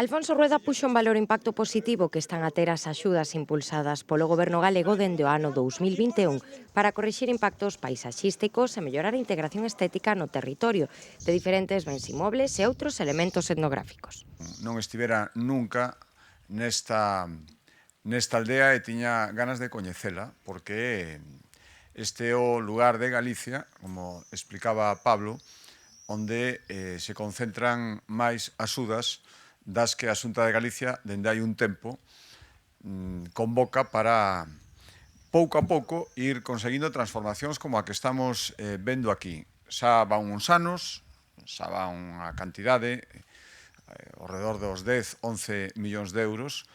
Alfonso Rueda puxo en valor o impacto positivo que están a ter as axudas impulsadas polo Goberno galego dende o ano 2021 para corrixir impactos paisaxísticos e mellorar a integración estética no territorio de diferentes bens inmobles e outros elementos etnográficos. Non estivera nunca nesta aldea e tiña ganas de coñecela, porque este é o lugar de Galicia, como explicaba Pablo, onde se concentran máis axudas das que a Xunta de Galicia, dende hai un tempo, convoca para pouco a pouco ir conseguindo transformacións como a que estamos vendo aquí. Xa van uns anos, xa va unha cantidade, ao redor dos 10-11 millóns de euros,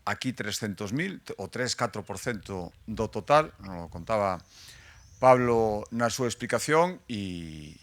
aquí 300.000, o 3-4% do total, non o contaba Pablo na súa explicación, e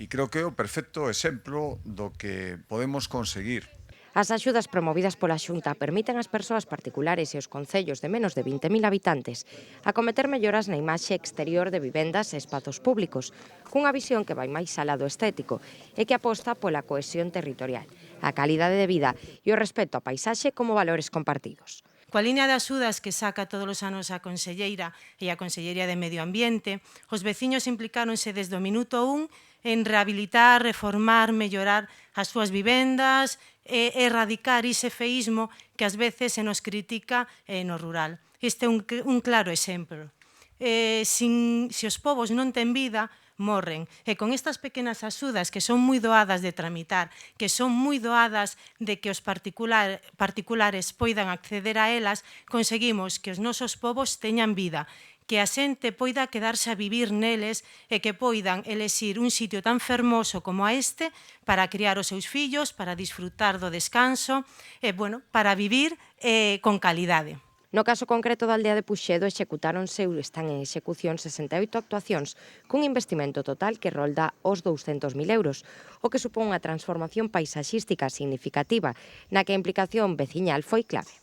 creo que é o perfecto exemplo do que podemos conseguir. As axudas promovidas pola Xunta permiten ás persoas particulares e aos concellos de menos de 20.000 habitantes acometer melloras na imaxe exterior de vivendas e espazos públicos, cunha visión que vai máis alá do estético e que aposta pola cohesión territorial, a calidade de vida e o respeto á paisaxe como valores compartidos. Coa liña de axudas que saca todos os anos a Conselleira e a Consellería de Medio Ambiente, os veciños implicáronse desde o minuto 1 en rehabilitar, reformar, mellorar as súas vivendas e erradicar ese feísmo que ás veces se nos critica no rural. Este é un claro exemplo. Se os povos non ten vida, morren. E con estas pequenas axudas que son moi doadas de tramitar, que son moi doadas de que os particulares poidan acceder a elas, conseguimos que os nosos povos teñan vida, que a xente poida quedarse a vivir neles e que poidan elexir un sitio tan fermoso como este para criar os seus fillos, para disfrutar do descanso e, para vivir con calidade. No caso concreto da aldea de Puxedo executáronse ou están en execución 68 actuacións cun investimento total que rolda os 200.000 euros, o que supón unha transformación paisaxística significativa na que a implicación veciñal foi clave.